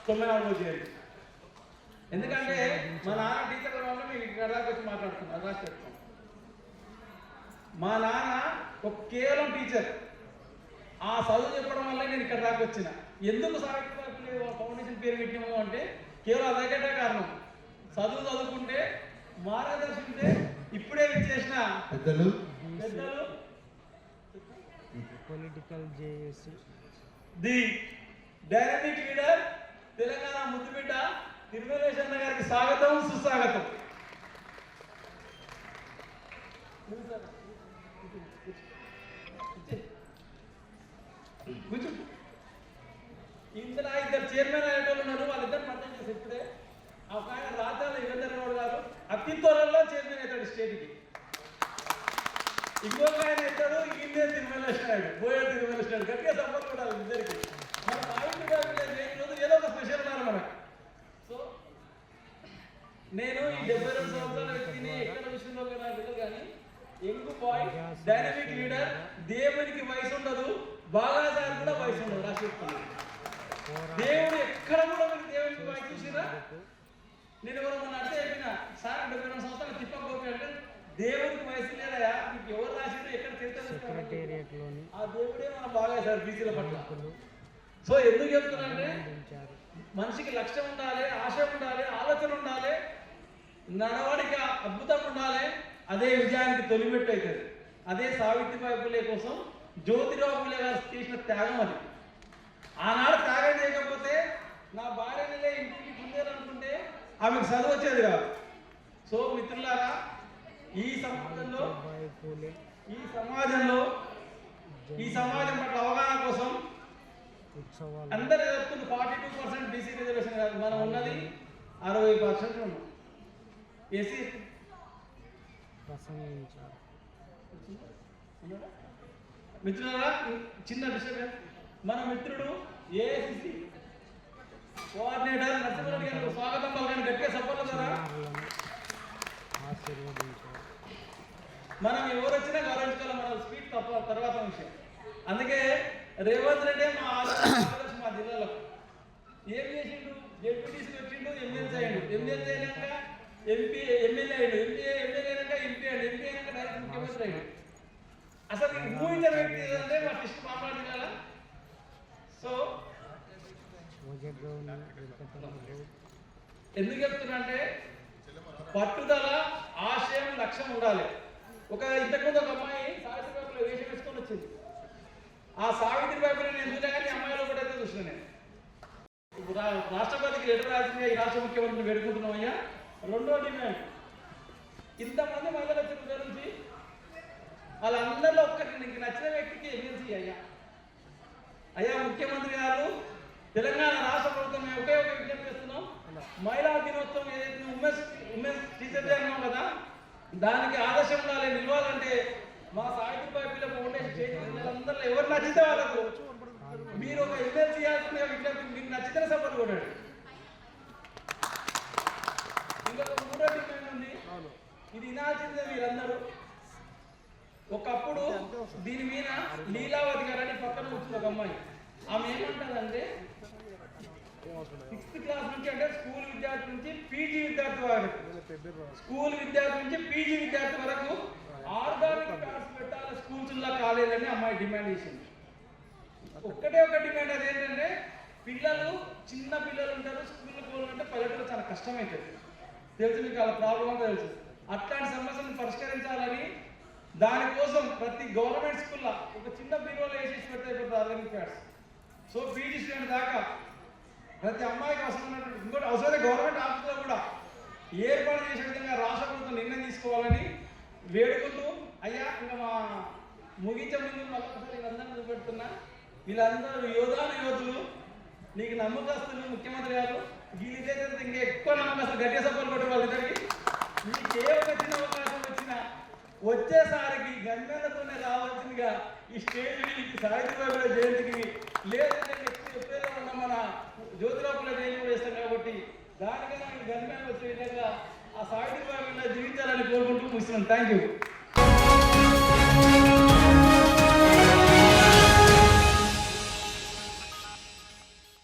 9వ జయంతి. ఎందుకంటే మా నాన్న టీచర్ వల్ల మీకు ఇక్కడ దాకా వచ్చి మాట్లాడుతున్నాను. రాసి చెప్తాను. మా నాన్న ఒక కేవలం టీచర్. ఆ చదువు చెప్పడం వల్ల నేను ఇక్కడ దాకా వచ్చిన. ఎందుకు సావిత్రిబాయి ఫౌండేషన్ పేరు పెట్టినాము అంటే కేవలం అదొకటే కారణం. చదువుకుంటే మార్గదర్శింటే ఇప్పుడే విచ్చేసిన పెద్దలు political JAC the dynamic leader Telangana ముద్దుబిడ్డ తిరుమలేశన్న గారికి స్వాగతం, సుస్వాగతం. ఇందులో ఇద్దరు చైర్మన్ అయ్యేటోళ్ళు ఉన్నారు. వాళ్ళిద్దరు పరిచయం చేసి ఇప్పుడే ఒక ఆయన రాజ్యాల యుగధర్మరావు గారు అతి త్వరలో చైర్మన్ అవుతాడు స్టేట్కి. ఇంకొక ఆయన అవుతాడు ఇండియా తిరుమలేశ్వరాడు, బోయే తిరుమలేశ్వరాడు. గట్టిగా సపోర్ట్ కూడా ఇద్దరికి. మన సావిత్రిబాయి రోజు ఏదో ఒక స్పెషల్ ఉన్నారు మనకు. సో నేను ఈ 72 సంవత్సరాల వ్యక్తిని ఎక్కడ విషయంలో నాకు తెలియదు కానీ యంగ్ బాయ్, డైనమిక్ లీడర్. దేవునికి వయసు ఉండదు, బాగా సార్ కూడా వయసు ఉండదు. రాసిస్తున్నాను దేవుడు ఎక్కడ కూడా మీరు దేవునికి వయసు చూసినా. నేను ఎవరో మొన్న అంటే చెప్పిన సార్ 72 సంవత్సరాలు తిప్పకపోతే అంటే దేవుడికి వయసు లేదా, మీకు ఎవరు రాసిందో ఎక్కడ తెలుసు. ఆ దేవుడే మన బాగా సార్ బీసీల పట్ల. సో ఎందుకు చెప్తున్నానంటే మనిషికి లక్ష్యం ఉండాలి, ఆశ ఉండాలి, ఆలోచన ఉండాలి, నడవడిక అద్భుతం ఉండాలి. అదే విజయానికి తొలిమెట్టు అవుతుంది. అదే సావిత్రిబాయి పూలే కోసం జ్యోతిరావు పూలే గారు చేసిన త్యాగం అది. ఆనాడు త్యాగం చేయకపోతే నా భార్యనే ఇంటికి పొందేయాలనుకుంటే ఆమెకు చదువు వచ్చేది కాదు. సో మిత్రులారా, ఈ సమాజం పట్ల అవగాహన కోసం అందరూ చెప్తున్న 42% బీసీ రిజర్వేషన్ కాదు, మనం ఉన్నది 60% ఉన్నాం. ఏసీ మిత్రులారా, చిన్న విషయం. మన మిత్రుడు ఏఐసిసి కోఆర్డినేటర్ నరసింహారెడ్డి గారు స్వాగతం పలకండి. గట్టిగా సపోర్ట్ ద్వారా మనం ఎవరు వచ్చినా గౌరవించుకోవాలి. మన స్పీడ్ తప్ప తర్వాత విషయం. అందుకే రేవంత్ రెడ్డి మా ఆలోచన మా జిల్లాలో ఏం చేసిండు, డిప్యూటీసీ వచ్చిండు, ఎమ్మెల్సీ అయ్యిండు, ఎమ్మెల్సీ అయినాక ఎంపీ, ఎమ్మెల్యే అయ్యిండు, ఎమ్మెల్యే అయినాక ఎంపీ అయ్యిండు, ఎంపీ అయినాక డైరెక్ట్ ముఖ్యమంత్రి అయ్యిండు. అసలు ఊహించిన వ్యక్తి ఏదంటే మా కృష్ణ మాట్లాడి జిల్లాలో. సో ఎందుకు చెప్తున్నా అంటే పట్టుదల, ఆశయం, లక్ష్యం ఉండాలి. ఇంతకుముందు ఒక అమ్మాయి సావిత్రిబాయిలో వేషం వేసుకొని వచ్చింది. ఆ సావిత్రిబాయిలో నేను చూసా కానీ అమ్మాయిలో కూడా అయితే చూసిన. నేను రాష్ట్రపతికి లెటర్ రాసింది, ఈ రాష్ట్ర ముఖ్యమంత్రిని వేడుకుంటున్నాం అయ్యా. రెండో డిమాండ్, ఇంతమంది మహిళలు వచ్చిన నుంచి వాళ్ళందరిలో ఒక్కటి నీకు నచ్చిన వ్యక్తికి ఎమ్మెల్సీ అయ్యా ముఖ్యమంత్రి గారు. తెలంగాణ రాష్ట్ర ప్రభుత్వం మేము ఒకే ఒక విజ్ఞప్తి చేస్తున్నాం. మహిళా దినోత్సవం ఏదైతే ఉమెన్స్ టీచర్ డే అన్నాం కదా, దానికి ఆదర్శం ఉండాలి, నిలవాలంటే మా సావిత్రిబాయి పూలే ఫౌండేషన్ చేసిన ఎవరు నచ్చితే వాళ్ళకు మీరు ఒక ఎమ్మెల్సీ చేయాల్సిన విజ్ఞప్తి. మీకు నచ్చితే సపోర్ట్ కొట్టండి. ఇంకొక మూడో డిమాండ్ ఉంది, ఇది వినాల్సిందే మీరందరూ. ఒకప్పుడు దీని మీద లీలావతి గారు అని పక్కన వచ్చిన ఒక అమ్మాయి, ఆమె ఏమంటారంటే 6th క్లాస్ నుంచి అంటే స్కూల్ విద్యార్థి నుంచి పీజీ విద్యార్థి వరకు, స్కూల్ విద్యార్థి నుంచి పీజీ విద్యార్థి వరకు ఆర్గానిక్ ప్యాడ్స్ పెట్టాలి స్కూల్స్లో, కాలేజీలని అమ్మాయి డిమాండ్ చేసింది. ఒక్కటే ఒక డిమాండ్, అదేంటంటే పిల్లలు, చిన్న పిల్లలు ఉంటారు స్కూల్కి పోవాలంటే పల్లెటూరు చాలా కష్టమవుతుంది. తెలుసు మీకు, వాళ్ళ ప్రాబ్లం అంతా తెలుసు. అట్లాంటి సమస్యలను పరిష్కరించాలని దానికోసం ప్రతి గవర్నమెంట్ స్కూల్లో ఒక చిన్న బీరోలో వేసేసి పెడితే అయిపోతుంది organic pads. So PG student దాకా ప్రతి అమ్మాయికి అవసరమైనటువంటి, ఇంకోటి అవసరమైతే గవర్నమెంట్ ఆఫీసులో కూడా ఏర్పాటు చేసే విధంగా రాష్ట్ర ప్రభుత్వం నిర్ణయం తీసుకోవాలని వేడుకుంటూ, అయ్యా ఇంకా మా ముగించే ముందు మళ్ళీ వీళ్ళందరినీ చూపెడుతున్నా. వీళ్ళందరూ యోధులు, నీకు నమ్మకస్తులు. ముఖ్యమంత్రి గారు వీళ్ళిదే ఇంకా ఎక్కువ నమ్మకస్తులు. గట్టిగా సపోర్ట్ కొట్టే వాళ్ళిద్దరికి మీకు ఏ ఒక చిన్న అవకాశం వచ్చినా వచ్చేసారికి గంగలతోనే రావాల్సిందిగా ఈ స్టేజ్కి సావిత్రిబాయి జయంతికి, లేదంటే నెక్స్ట్ ఎప్పుడైనా ఉన్న మన జ్యోతిరావు పూలే జయంతి కూడా వేస్తాం కాబట్టి దానికైనా మీకు గంగ వచ్చే విధంగా ఆ సావిత్రిబాయి జీవించాలని కోరుకుంటూ ముగిస్తున్నాను. Thank you.